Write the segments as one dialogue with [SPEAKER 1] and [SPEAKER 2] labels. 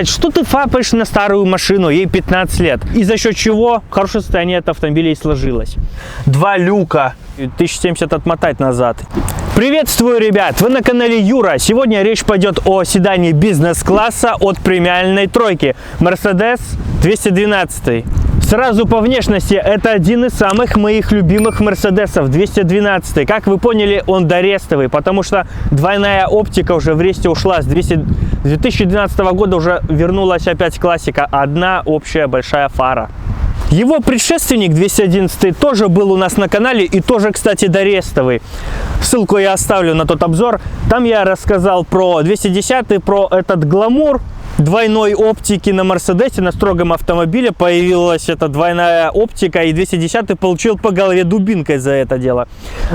[SPEAKER 1] Что ты фапаешь на старую машину, ей 15 лет, и за счет чего хорошее состояние этого автомобиля и сложилось. Два люка, 1070 отмотать назад. Приветствую, ребят! Вы на канале Юра. Сегодня речь пойдет о седане бизнес-класса от премиальной тройки Mercedes 212. Сразу по внешности, это один из самых моих любимых Мерседесов, 212. Как вы поняли, он дорестовый, потому что двойная оптика уже в ресте ушла. С 2012 года уже вернулась опять классика, одна общая большая фара. Его предшественник 211 тоже был у нас на канале и тоже, кстати, дорестовый. Ссылку я оставлю на тот обзор. Там я рассказал про 210, про этот гламур двойной оптики на Мерседесе, на строгом автомобиле. Появилась эта двойная оптика, и 210 получил по голове дубинкой за это дело.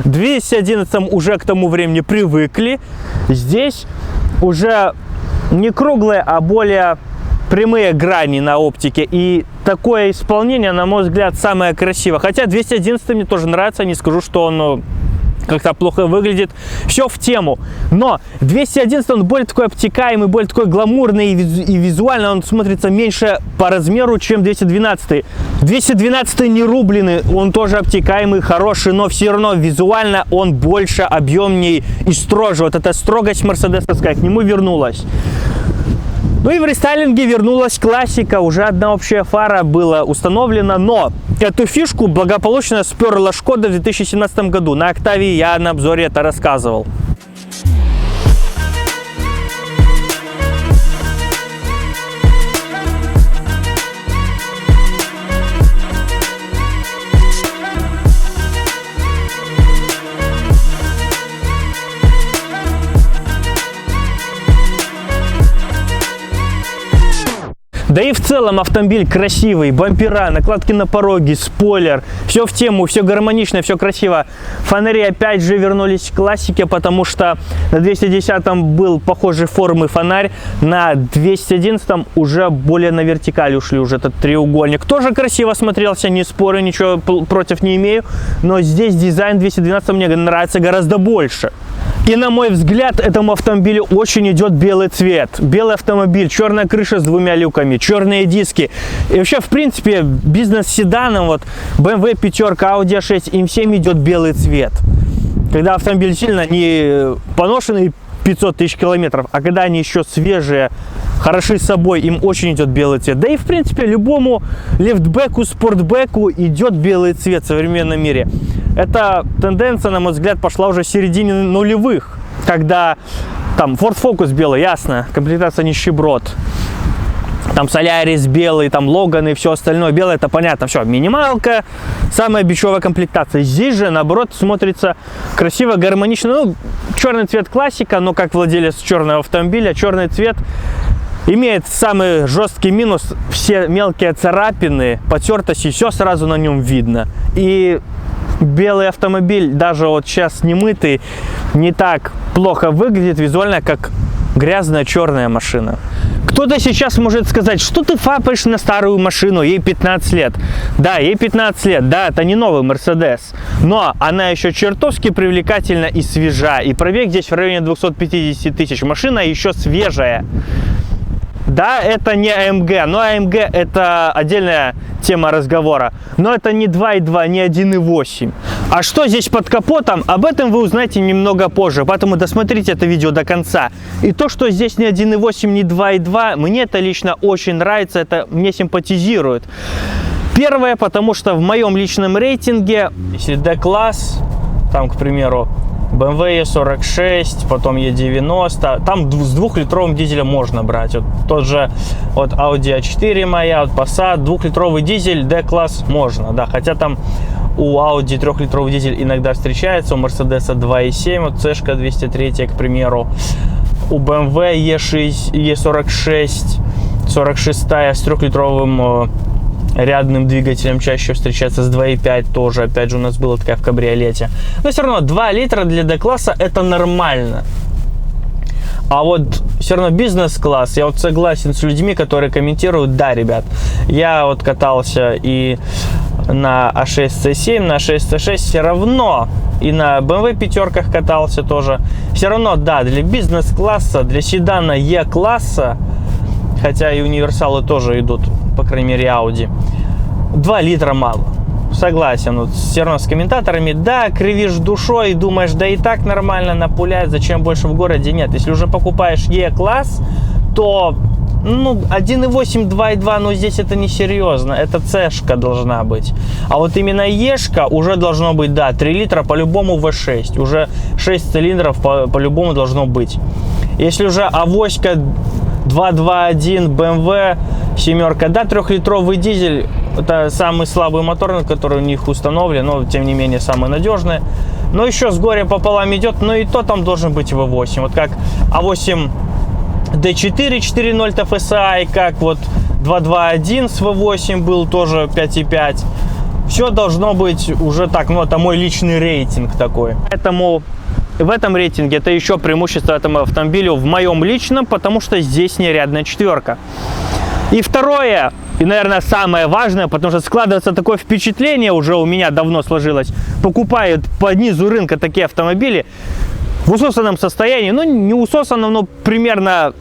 [SPEAKER 1] 211 уже к тому времени привыкли. Здесь уже не круглые, а более прямые грани на оптике, и такое исполнение, на мой взгляд, самое красивое. Хотя 211 мне тоже нравится, не скажу, что он как-то плохо выглядит. Все в тему. Но 211 он более такой обтекаемый, более такой гламурный, и визуально он смотрится меньше по размеру, чем 212. 212 не рубленый, он тоже обтекаемый, хороший, но все равно визуально он больше, объемнее и строже. Вот эта строгость мерседесовская к нему вернулась. Ну и в рестайлинге вернулась классика, уже одна общая фара была установлена, но эту фишку благополучно сперла Шкода в 2017 году. На Октавии я на обзоре это рассказывал. Да и в целом автомобиль красивый, бампера, накладки на пороге, спойлер, все в тему, все гармонично, все красиво. Фонари опять же вернулись к классике, потому что на 210 был похожей формы фонарь, на 211 уже более на вертикаль ушли, уже этот треугольник. Тоже красиво смотрелся, не спорю, ничего против не имею, но здесь дизайн 212 мне нравится гораздо больше. И на мой взгляд, этому автомобилю очень идет белый цвет. Белый автомобиль, черная крыша с двумя люками, черные диски. И вообще, в принципе, бизнес-седаном, вот BMW пятерка, Audi A6, им всем идет белый цвет. Когда автомобиль сильно не поношенный 500 тысяч километров, а когда они еще свежие, хороши собой, им очень идет белый цвет. Да и, в принципе, любому лифтбеку, спортбеку идет белый цвет в современном мире. Эта тенденция, на мой взгляд, пошла уже в середине нулевых, когда там Ford Focus белый, ясно, комплектация нищеброд. Там Солярис белый, там Логан и все остальное белое, это понятно, все, минималка, самая бичевая комплектация. Здесь же, наоборот, смотрится красиво, гармонично. Ну, черный цвет классика, но как владелец черного автомобиля, черный цвет имеет самый жесткий минус, все мелкие царапины, потертости, все сразу на нем видно. И белый автомобиль, даже вот сейчас не мытый, не так плохо выглядит визуально, как грязная черная машина. Кто-то сейчас может сказать, что ты фапаешь на старую машину, ей 15 лет. Да, ей 15 лет, да, это не новый Mercedes, но она еще чертовски привлекательна и свежа. И пробег здесь в районе 250 тысяч. Машина еще свежая. Да, это не AMG, но AMG это отдельная тема разговора. Но это не 2.2, не 1.8. А что здесь под капотом, об этом вы узнаете немного позже, поэтому досмотрите это видео до конца. И то, что здесь не 1.8, не 2.2, мне это лично очень нравится, это мне симпатизирует. Первое, потому что в моем личном рейтинге, если D-класс, там, к примеру, BMW E46, потом E90, там с 2-литровым дизелем можно брать. Вот тот же от Audi A4 моя, от Passat, 2-литровый дизель D-класс можно, да, хотя там у Audi 3-литровый дизель иногда встречается, у Mercedes 2.7, вот C-шка 203, к примеру, у BMW E46, 46 с 3-литровым рядным двигателем чаще встречается, с 2.5 тоже, опять же, у нас было такая в кабриолете. Но все равно 2 литра для D-класса это нормально. А вот все равно бизнес-класс, я вот согласен с людьми, которые комментируют, да, ребят, я вот катался и на A6 C7, на A6 C6, все равно, и на BMW пятерках катался тоже, все равно, да, для бизнес-класса, для седана E-класса хотя и универсалы тоже идут, по крайней мере Audi. 2 литра мало. Согласен, вот все равно с комментаторами, да, кривишь душой, думаешь, да и так нормально напулять, зачем больше в городе? Нет, если уже покупаешь E-класс, то, ну, 1.8, 2.2, ну, здесь это не серьезно, это C-шка должна быть. А вот именно E-шка уже должно быть, да, 3 литра, по-любому V6, уже 6 цилиндров по-любому должно быть. Если уже авоська 2.2.1 BMW, семерка, да, 3-литровый дизель, это самый слабый мотор, который у них установлен, но тем не менее самый надежный. Но еще с горя пополам идет, но и то там должен быть V8. Вот как A8 D4 4.0 TFSI, как вот 2.2.1 с V8 был тоже 5.5. Все должно быть уже так, ну это мой личный рейтинг такой. Поэтому в этом рейтинге это еще преимущество этому автомобилю в моем личном, потому что здесь нерядная четверка. И второе, и, наверное, самое важное, потому что складывается такое впечатление, уже у меня давно сложилось, покупают по низу рынка такие автомобили в усосанном состоянии, ну, не усосанном, но примерно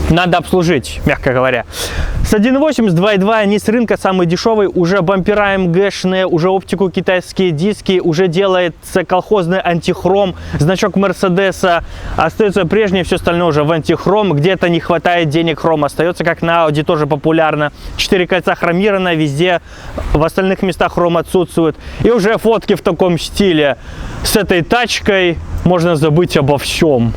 [SPEAKER 1] надо обслужить, мягко говоря. С 1.8, с 2.2 низ рынка самый дешевый, уже бампера МГшные, уже оптику китайские диски, уже делается колхозный антихром, значок Мерседеса, остается прежнее, все остальное уже в антихром, где-то не хватает денег, хром остается, как на Audi, тоже популярно. 4 кольца хромировано, везде, в остальных местах хром отсутствует. И уже фотки в таком стиле. С этой тачкой можно забыть обо всем.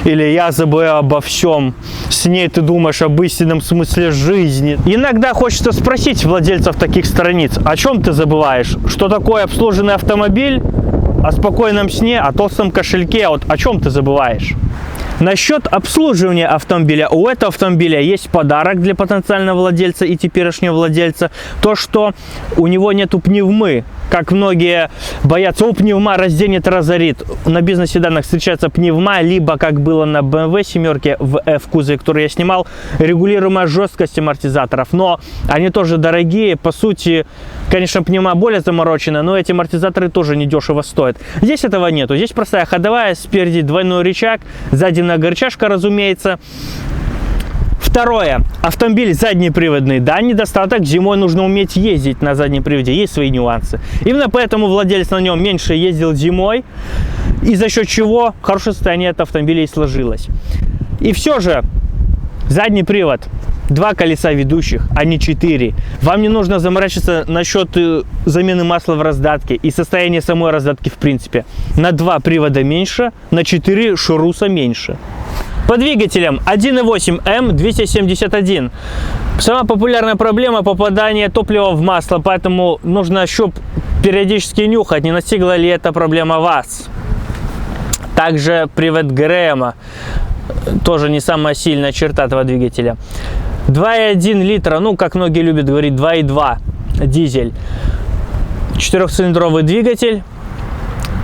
[SPEAKER 1] Или я забыл обо всем. С ней ты думаешь об истинном смысле жизни. Иногда хочется спросить владельцев таких страниц, о чем ты забываешь? Что такое обслуженный автомобиль? О спокойном сне, о толстом кошельке. Вот о чем ты забываешь? Насчет обслуживания автомобиля. У этого автомобиля есть подарок для потенциального владельца и теперешнего владельца. То, что у него нету пневмы. Как многие боятся, о, пневма разденет, разорит. На бизнес-седанах встречается пневма, либо, как было на BMW семерке в F-кузове, который я снимал, регулируемая жесткость амортизаторов. Но они тоже дорогие. По сути, конечно, пневма более заморочена, но эти амортизаторы тоже недешево стоят. Здесь этого нету. Здесь простая ходовая, спереди двойной рычаг, сзади многорычажка, разумеется. Второе. Автомобиль заднеприводный. Да, недостаток. Зимой нужно уметь ездить на заднем приводе. Есть свои нюансы. Именно поэтому владелец на нем меньше ездил зимой. И за счет чего хорошее состояние этого автомобиля и сложилось. И все же, задний привод. 2 колеса ведущих, а не 4. Вам не нужно заморачиваться насчет замены масла в раздатке и состояния самой раздатки в принципе. На 2 привода меньше, на 4 шуруса меньше. По двигателям 1.8 М271. Самая популярная проблема — попадание топлива в масло, поэтому нужно щуп периодически нюхать, не настигла ли эта проблема вас. Также привод ГРМ, тоже не самая сильная черта этого двигателя. 2.1 литра, ну, как многие любят говорить, 2.2 дизель. 4-цилиндровый двигатель.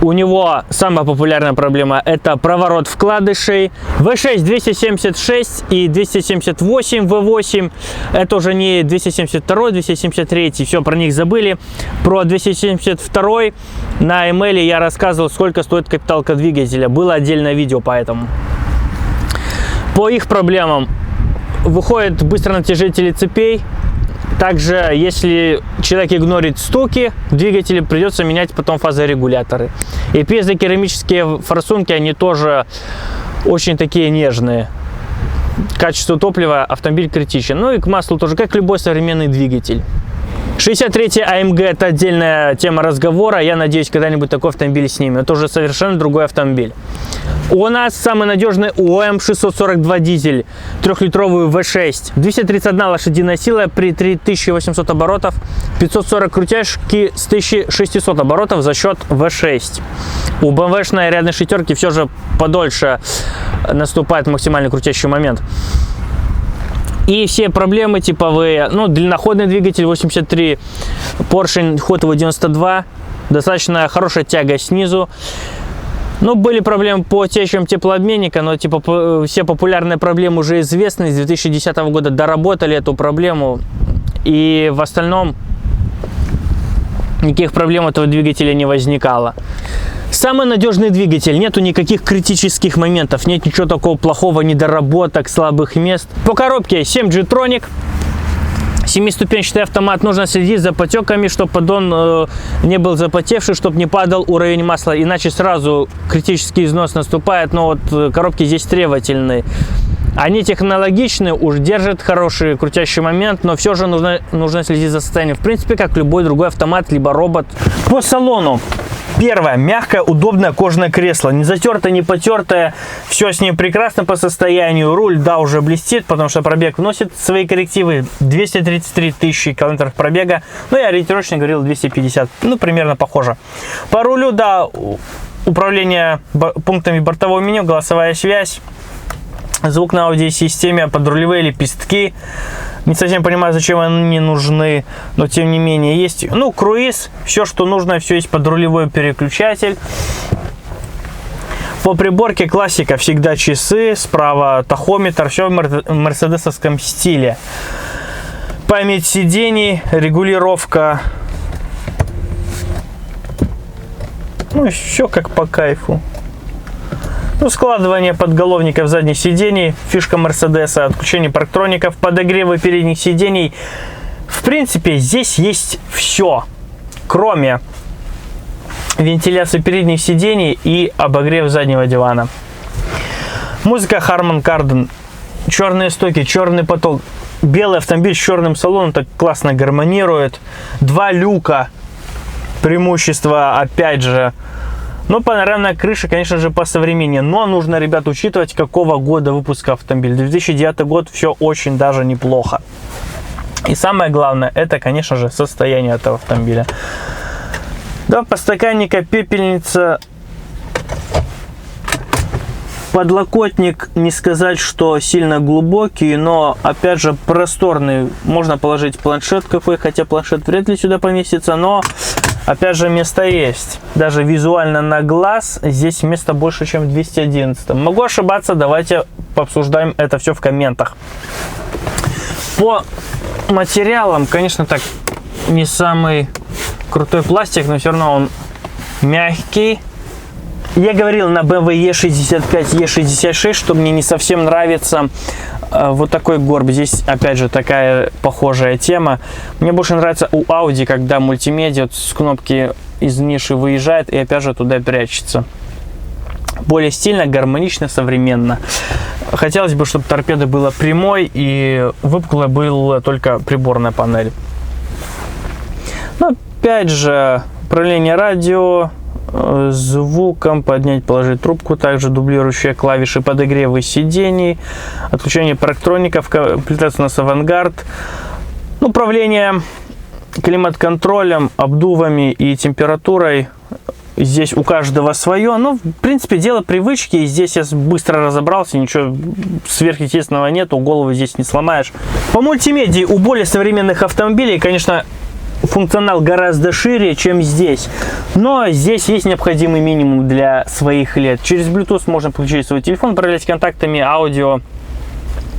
[SPEAKER 1] У него самая популярная проблема — это проворот вкладышей. V6 276 и 278 V8. Это уже не 272, 273. Все, про них забыли. Про 272 на ML я рассказывал, сколько стоит капиталка двигателя. Было отдельное видео по этому. По их проблемам: выходят быстро натяжители цепей. Также, если человек игнорит стуки в двигателе, придется менять потом фазорегуляторы. И пьезокерамические форсунки, они тоже очень такие нежные. Качество топлива автомобиль критичен. Ну и к маслу тоже, как любой современный двигатель. 63-й AMG — это отдельная тема разговора. Я надеюсь, когда-нибудь такой автомобиль снимем. Это уже совершенно другой автомобиль. У нас самый надежный УМ 642 дизель, 3-литровый V6, 231 лошадиная сила при 3800 оборотов, 540 крутяшки с 1600 оборотов за счет V6. У BMW-шной рядной шестерки все же подольше наступает максимальный крутящий момент. И все проблемы типовые, ну, длинноходный двигатель 83, поршень, ход его 92, достаточно хорошая тяга снизу. Ну, были проблемы по течам теплообменника, но типа все популярные проблемы уже известны. С 2010 года доработали эту проблему. И в остальном никаких проблем этого двигателя не возникало. Самый надежный двигатель, нету никаких критических моментов, нет ничего такого плохого, недоработок, слабых мест. По коробке 7G-Tronic. 7-ступенчатый автомат, нужно следить за потеками, чтобы поддон не был запотевший, чтобы не падал уровень масла, иначе сразу критический износ наступает. Но вот коробки здесь требовательные. Они технологичны, уж держат хороший крутящий момент, но все же нужно следить за состоянием. В принципе, как любой другой автомат, либо робот. По салону. Первое. Мягкое, удобное кожаное кресло. Не затертое, не потертое. Все с ним прекрасно по состоянию. Руль, да, уже блестит, потому что пробег вносит свои коррективы. 233 тысячи километров пробега. Ну, я ориентировочно говорил 250. Ну, примерно похоже. По рулю, да, управление пунктами бортового меню, голосовая связь. Звук на аудиосистеме, подрулевые лепестки. Не совсем понимаю, зачем они нужны, но тем не менее есть. Ну, круиз, все, что нужно, все есть, подрулевой переключатель. По приборке классика, всегда часы, справа тахометр, все в мерседесовском стиле. Память сидений, регулировка. Ну, все как по кайфу. Ну, складывание подголовников задних сидений, фишка Мерседеса, отключение парктроников, подогревы передних сидений. В принципе, здесь есть все, кроме вентиляции передних сидений и обогрев заднего дивана. Музыка Harman Kardon, черные стойки, черный потолок. Белый автомобиль с черным салоном так классно гармонирует. Два люка, преимущество опять же. Но панорамная крыша, конечно же, посовременнее. Но нужно, ребят, учитывать, какого года выпуска автомобиля. 2009 год, все очень даже неплохо. И самое главное, это, конечно же, состояние этого автомобиля. Да, подстаканника, пепельница. Подлокотник, не сказать, что сильно глубокий, но, опять же, просторный. Можно положить планшет какой, хотя планшет вряд ли сюда поместится, но... Опять же, место есть. Даже визуально на глаз здесь места больше, чем в 211. Могу ошибаться, давайте пообсуждаем это все в комментах. По материалам, конечно, так, не самый крутой пластик, но все равно он мягкий. Я говорил на BMW E65, E66, что мне не совсем нравится вот такой горб. Здесь, опять же, такая похожая тема. Мне больше нравится у Audi, когда мультимедиа вот с кнопки из ниши выезжает и, опять же, туда прячется. Более стильно, гармонично, современно. Хотелось бы, чтобы торпеда была прямой и выпуклая была только приборная панель. Но, опять же, управление радио, звуком, поднять, положить трубку, также дублирующие клавиши, подогревы сидений, отключение парктроников, комплектация у нас Авангард, управление климат-контролем, обдувами и температурой. Здесь у каждого свое, но в принципе дело привычки, и здесь я быстро разобрался, ничего сверхъестественного нету, голову здесь не сломаешь. По мультимедии у более современных автомобилей, конечно, функционал гораздо шире, чем здесь. Но здесь есть необходимый минимум для своих лет. Через Bluetooth можно подключить свой телефон, управлять контактами, аудио.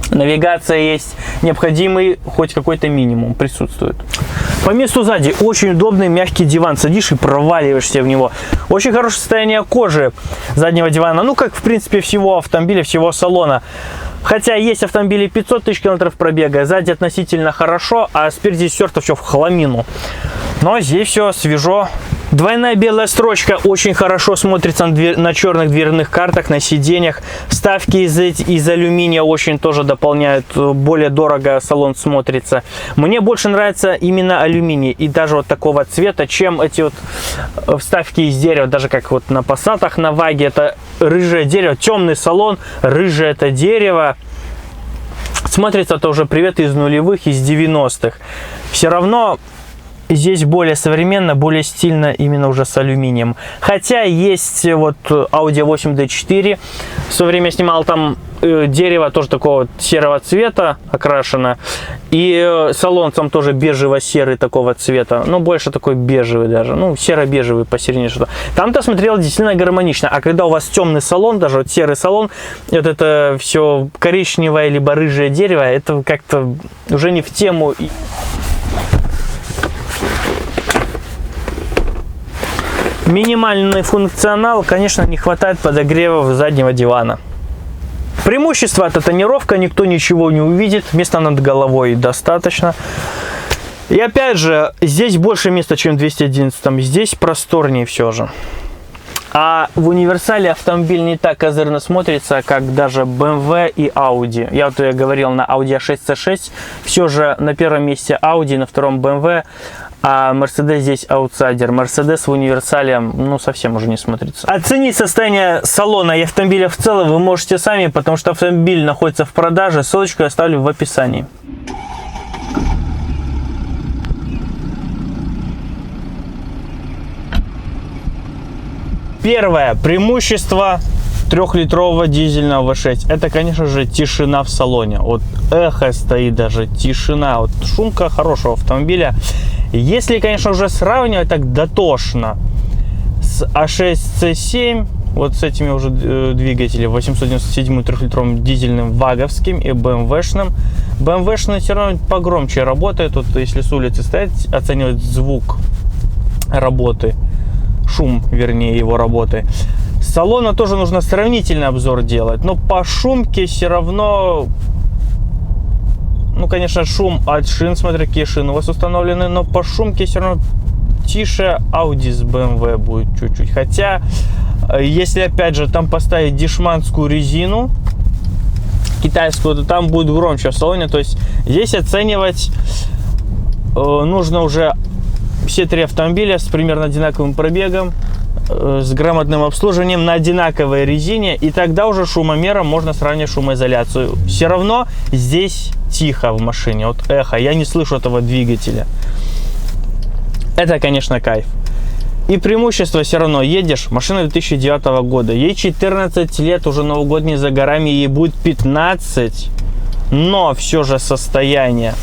[SPEAKER 1] Навигация есть. Необходимый хоть какой-то минимум присутствует. По месту сзади очень удобный мягкий диван. Садишь и проваливаешься в него. Очень хорошее состояние кожи заднего дивана. Ну, как в принципе всего автомобиля, всего салона. Хотя есть автомобили 500 тысяч километров пробега, сзади относительно хорошо, а спереди стерто все в хламину. Но здесь все свежо. Двойная белая строчка очень хорошо смотрится на черных дверных картах, на сиденьях. Вставки из алюминия очень тоже дополняют, более дорого салон смотрится. Мне больше нравится именно алюминий и даже вот такого цвета, чем эти вот вставки из дерева, даже как вот на Passat'ах, на Ваге. Это рыжее дерево, темный салон, рыжее это дерево. Смотрится это уже привет из нулевых, из 90-х. Все равно здесь более современно, более стильно именно уже с алюминием. Хотя есть вот Audi 8D4. В свое время снимал там дерево тоже такого серого цвета окрашено. И салон там тоже бежево-серый такого цвета. Ну, больше такой бежевый даже. Ну, серо-бежевый посередине что-то. Там-то смотрел действительно гармонично. А когда у вас темный салон, даже вот серый салон, вот это все коричневое либо рыжее дерево, это как-то уже не в тему. Минимальный функционал, конечно, не хватает подогрева заднего дивана. Преимущество — это тонировка, никто ничего не увидит, места над головой достаточно. И опять же, здесь больше места, чем в 211, здесь просторнее все же. А в универсале автомобиль не так козырно смотрится, как даже BMW и Audi. Я говорил на Audi A6 C6, все же на первом месте Audi, на втором BMW, а Mercedes здесь аутсайдер. Mercedes в универсале, ну, совсем уже не смотрится. Оценить состояние салона и автомобиля в целом вы можете сами, потому что автомобиль находится в продаже. Ссылочку я оставлю в описании. Первое преимущество 3-литрового дизельного V6 — это, конечно же, тишина в салоне. Вот эхо стоит, даже тишина, вот шумка хорошего автомобиля. Если, конечно, уже сравнивать так дотошно с A6 C7, вот с этими уже двигателями 897 3-литровым дизельным ваговским и BMW-шным, BMW-шный все равно погромче работает. Вот если с улицы стоять, оценивать звук работы, шум, вернее, его работы. С салона тоже нужно сравнительный обзор делать, но по шумке все равно, ну, конечно, шум от шин, смотря какие шины у вас установлены, но по шумке все равно тише Audi с BMW будет чуть-чуть. Хотя, если, опять же, там поставить дешманскую резину китайскую, то там будет громче в салоне. То есть здесь оценивать нужно уже все три автомобиля с примерно одинаковым пробегом, с грамотным обслуживанием, на одинаковой резине, и тогда уже шумомером можно сравнивать шумоизоляцию. Все равно здесь тихо в машине, вот эхо, я не слышу этого двигателя. Это, конечно, кайф. И преимущество все равно: едешь, машина 2009 года, ей 14 лет, уже Новый год не за горами, ей будет 15, но все же состояние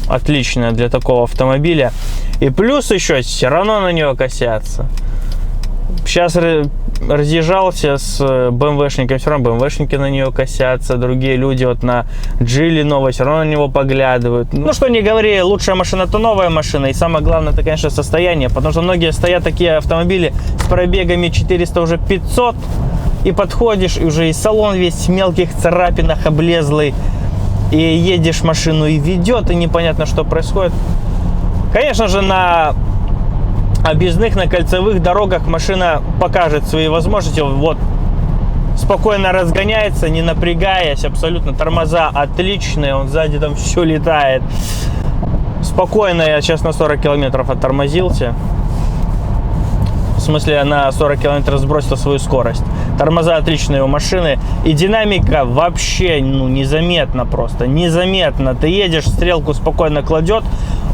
[SPEAKER 1] отличное для такого автомобиля. И плюс еще все равно на нее косятся. Сейчас разъезжался с BMW-шником, все равно BMW-шники на нее косятся, другие люди вот на Джили новой все равно на него поглядывают. Ну что не говори, лучшая машина — это новая машина, и самое главное — это, конечно, состояние, потому что многие стоят такие автомобили с пробегами 400, уже 500, и подходишь, и уже и салон весь в мелких царапинах, облезлый, и едешь машину и ведет, и непонятно, что происходит. Конечно же, на объездных, на кольцевых дорогах машина покажет свои возможности. Вот, спокойно разгоняется, не напрягаясь, абсолютно. Тормоза отличные, он сзади там все летает. Спокойно я сейчас на 40 километров оттормозился. В смысле, на 40 километров сбросил свою скорость. Тормоза отличные у машины. И динамика вообще, ну, незаметно просто. Незаметно. Ты едешь, стрелку спокойно кладет.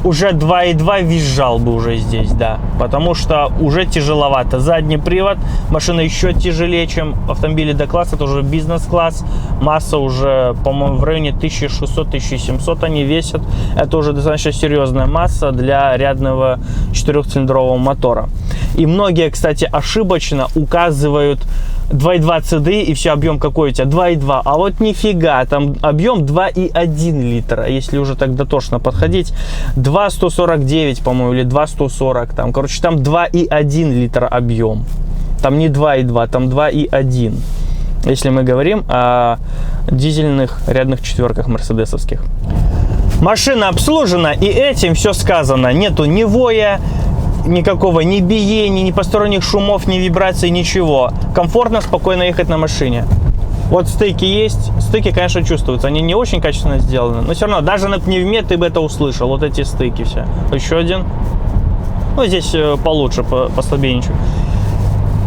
[SPEAKER 1] Уже 2.2 визжал бы уже здесь, да. Потому что уже тяжеловато. Задний привод. Машина еще тяжелее, чем автомобили D-класса. Это уже бизнес-класс. Масса уже, по-моему, в районе 1600-1700 они весят. Это уже достаточно серьезная масса для рядного 4-цилиндрового мотора. И многие, кстати, ошибочно указывают 2.2 CDI и все, объем какой у тебя? 2.2. А вот нифига, там объем 2.1 литра, если уже так дотошно подходить. 2.149, по-моему, или 2.140. Там, короче, там 2.1 литра объем. Там не 2.2, там 2.1. Если мы говорим о дизельных рядных четверках мерседесовских. Машина обслужена, и этим все сказано. Нету ни воя, никакого ни биения, ни посторонних шумов, ни вибраций, ничего. Комфортно, спокойно ехать на машине. Вот стыки есть. Стыки, конечно, чувствуются. Они не очень качественно сделаны, но все равно, даже на пневме ты бы это услышал. Вот эти стыки все. Еще один. Ну, здесь получше, послабее ничего.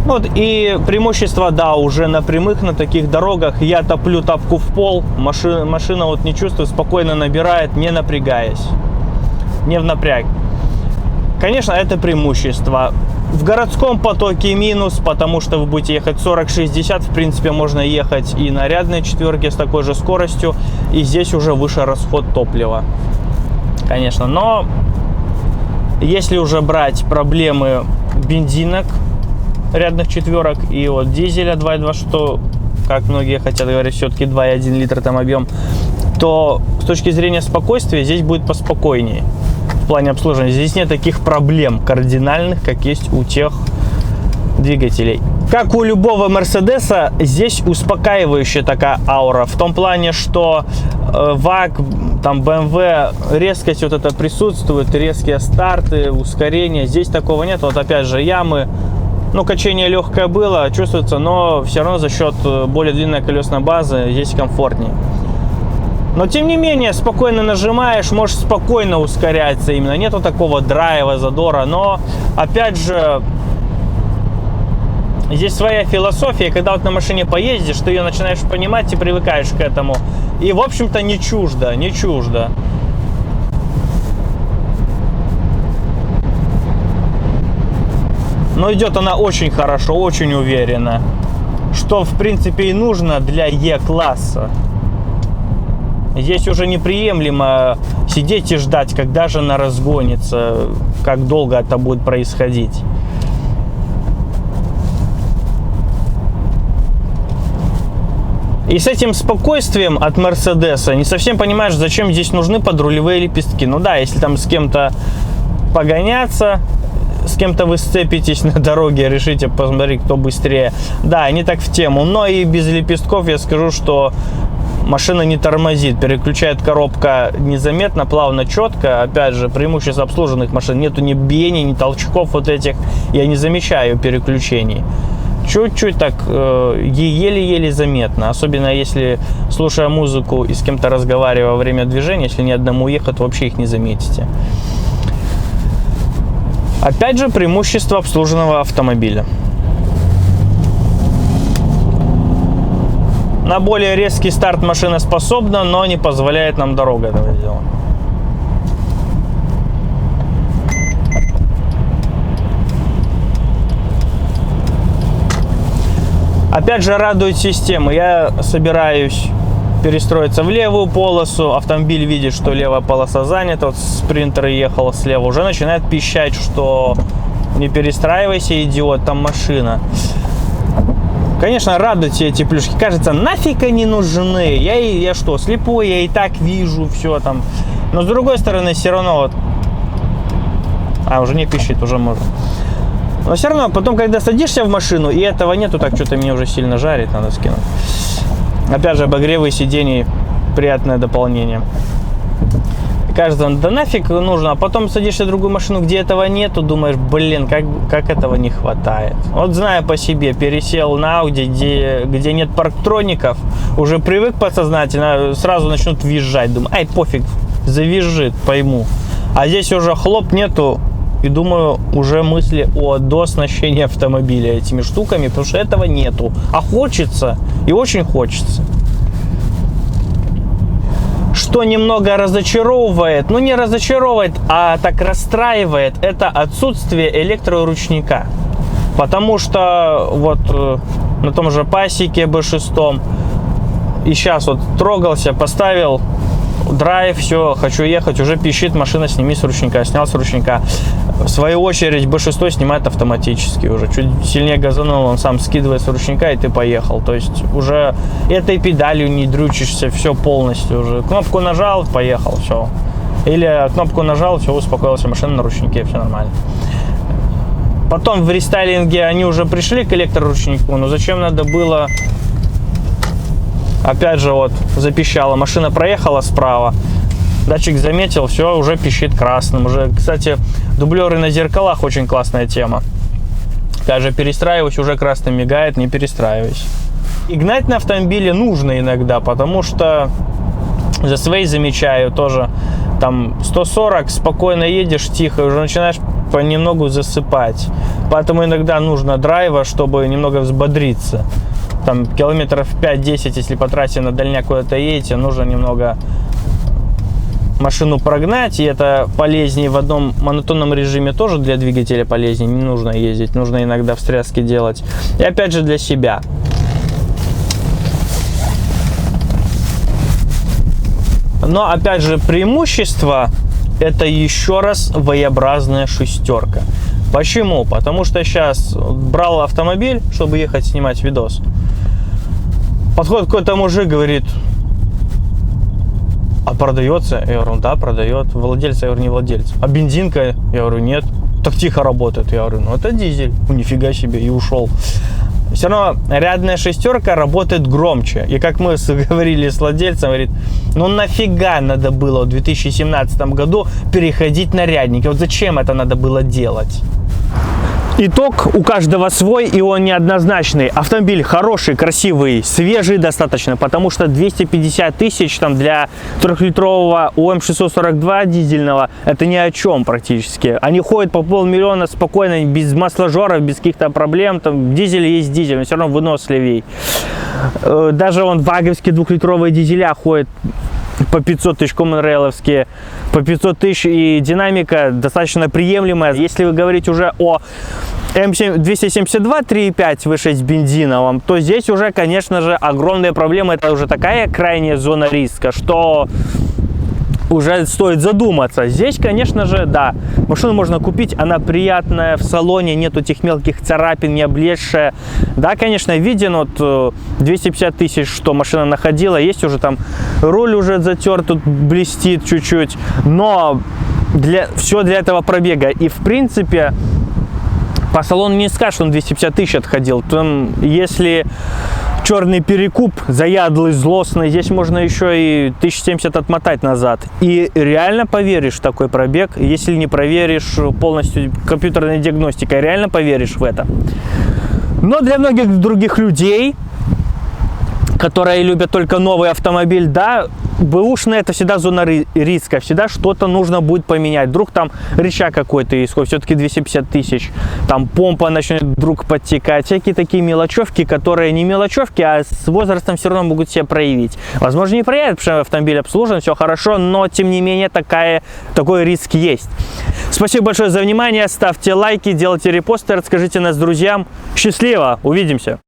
[SPEAKER 1] Вот, и преимущество, да, уже на прямых, на таких дорогах. Я топлю тапку в пол. Машина вот не чувствует, спокойно набирает, не напрягаясь. Не в напряг. Конечно, это преимущество. В городском потоке минус, потому что вы будете ехать 40-60. В принципе, можно ехать и на рядной четверке с такой же скоростью. И здесь уже выше расход топлива. Конечно, но если уже брать проблемы бензинок рядных четверок и вот дизеля 2.2, что, как многие хотят говорить, все-таки 2.1 литра там объем, то с точки зрения спокойствия здесь будет поспокойнее. В плане обслуживания здесь нет таких проблем кардинальных, как есть у тех двигателей. Как у любого Мерседеса, здесь успокаивающая такая аура. В том плане, что ВАГ, там BMW, резкость вот это присутствует, резкие старты, ускорения. Здесь такого нет. Вот опять же ямы. Ну, качение легкое было, чувствуется, но все равно за счет более длинной колесной базы здесь комфортнее. Но тем не менее, спокойно нажимаешь, можешь спокойно ускоряться именно. Нету такого драйва, задора. Но, опять же, здесь своя философия. Когда вот на машине поездишь, ты ее начинаешь понимать и привыкаешь к этому. И, в общем-то, не чуждо, не чуждо. Но идет она очень хорошо, очень уверенно. Что, в принципе, и нужно для Е-класса. Здесь уже неприемлемо сидеть и ждать, когда же она разгонится, как долго это будет происходить. И с этим спокойствием от Мерседеса не совсем понимаешь, зачем здесь нужны подрулевые лепестки. Ну да, если там с кем-то погоняться, с кем-то вы сцепитесь на дороге, решите посмотреть, кто быстрее. Да, они так в тему. Но и без лепестков я скажу, что машина не тормозит. Переключает коробка незаметно, плавно, четко. Опять же, преимущество обслуженных машин. Нету ни биений, ни толчков вот этих. Я не замечаю переключений. Чуть-чуть так, еле-еле заметно. Особенно если, слушая музыку и с кем-то разговаривая во время движения, если ни одному ехать, вообще их не заметите. Опять же, преимущество обслуженного автомобиля. На более резкий старт машина способна, но не позволяет нам дорога этого делать. Опять же, радует система. Я собираюсь перестроиться в левую полосу. Автомобиль видит, что левая полоса занята. Вот спринтер ехал слева. Уже начинает пищать, что не перестраивайся, идиот, там машина. Конечно, радуют все эти плюшки. Кажется, нафиг они нужны. Я что, слепой, я и так вижу все там. Но с другой стороны, все равно вот... уже не пищит, уже можно. Но все равно, потом, когда садишься в машину, и этого нету, так что-то меня уже сильно жарит, надо скинуть. Опять же, обогревы сидений, приятное дополнение. Кажется, да нафиг нужно, а потом садишься в другую машину, где этого нету, думаешь, блин, как этого не хватает. Вот зная по себе, пересел на Audi, где нет парктроников, уже привык подсознательно, сразу начнут визжать, думаю, ай, пофиг, завизжит, пойму. А здесь уже хлоп нету, и думаю, уже мысли о дооснащении автомобиля этими штуками, потому что этого нету. А хочется, и очень хочется. Что немного разочаровывает, ну не разочаровывает, а так расстраивает, это отсутствие электроручника. Потому что вот на том же пасеке B6 и сейчас вот трогался, поставил драйв, все, хочу ехать, уже пищит машина, сними с ручника, снял с ручника. В свою очередь B6 снимает автоматически уже. Чуть сильнее газанул, он сам скидывает с ручника, и ты поехал. То есть уже этой педалью не дрючишься, все полностью уже. Кнопку нажал, поехал, все. Или кнопку нажал, все, успокоился, машина на ручнике, все нормально. Потом в рестайлинге они уже пришли к электроручнику, но зачем надо было... Опять же, вот, запищала, машина проехала справа, датчик заметил, все, уже пищит красным. Уже, кстати, дублеры на зеркалах очень классная тема. Опять же, перестраиваюсь, уже красным мигает, не перестраиваюсь. И гнать на автомобиле нужно иногда, потому что за свои замечаю тоже, там 140, спокойно едешь, тихо, уже начинаешь понемногу засыпать. Поэтому иногда нужно драйва, чтобы немного взбодриться. Там километров 5-10, если по трассе на дальняк куда-то едете, нужно немного машину прогнать, и это полезнее в одном монотонном режиме, тоже для двигателя полезнее, не нужно ездить, нужно иногда встряски делать. И опять же для себя. Но опять же преимущество — это еще раз V-образная шестерка. Почему? Потому что сейчас брал автомобиль, чтобы ехать снимать видос. Подходит какой-то мужик, говорит, а продается? Я говорю, да, продает. Владельца, я говорю, не владелец. А бензинка? Я говорю, нет. так тихо работает. Я говорю, ну это дизель. Ну нифига себе, и ушел. Все равно рядная шестерка работает громче. И как мы говорили с владельцем, говорит, ну нафига надо было в 2017 году переходить на рядники? Вот зачем это надо было делать? Итог у каждого свой, и он неоднозначный. Автомобиль хороший, красивый, свежий достаточно, потому что 250 тысяч там для 3-литрового ОМ642 дизельного это ни о чем практически. Они ходят по 500 000 спокойно, без масложоров, без каких-то проблем. Там дизель есть дизель, но все равно выносливей. Даже вон ваговские 2-литровые дизеля ходят по 500 тысяч, коммон-рейловские по 500 тысяч, и динамика достаточно приемлемая. Если вы говорите уже о М272 3.5 V6 бензиновом, то здесь уже, конечно же, огромные проблемы. Это уже такая крайняя зона риска, что уже стоит задуматься. Здесь, конечно же, да, машину можно купить, она приятная в салоне, нету этих мелких царапин, не облезшая. Да, конечно, виден вот 250 тысяч, что машина находила, есть уже там руль уже затерт, тут блестит чуть-чуть, но все для этого пробега. И в принципе по салону не скажешь, что он 250 тысяч отходил. Там, если черный перекуп, заядлый, злостный, здесь можно еще и 1070 отмотать назад. И реально поверишь в такой пробег, если не проверишь полностью компьютерной диагностикой, реально поверишь в это. Но для многих других людей, которые любят только новый автомобиль, да, бэушный это всегда зона риска, всегда что-то нужно будет поменять. Вдруг там рычаг какой-то исходит, все-таки 250 тысяч, там помпа начнет вдруг подтекать, всякие такие мелочевки, которые не мелочевки, а с возрастом все равно могут себя проявить. Возможно, не проявят, потому что автомобиль обслужен, все хорошо, но тем не менее такой риск есть. Спасибо большое за внимание, ставьте лайки, делайте репосты, расскажите нас друзьям. Счастливо, увидимся!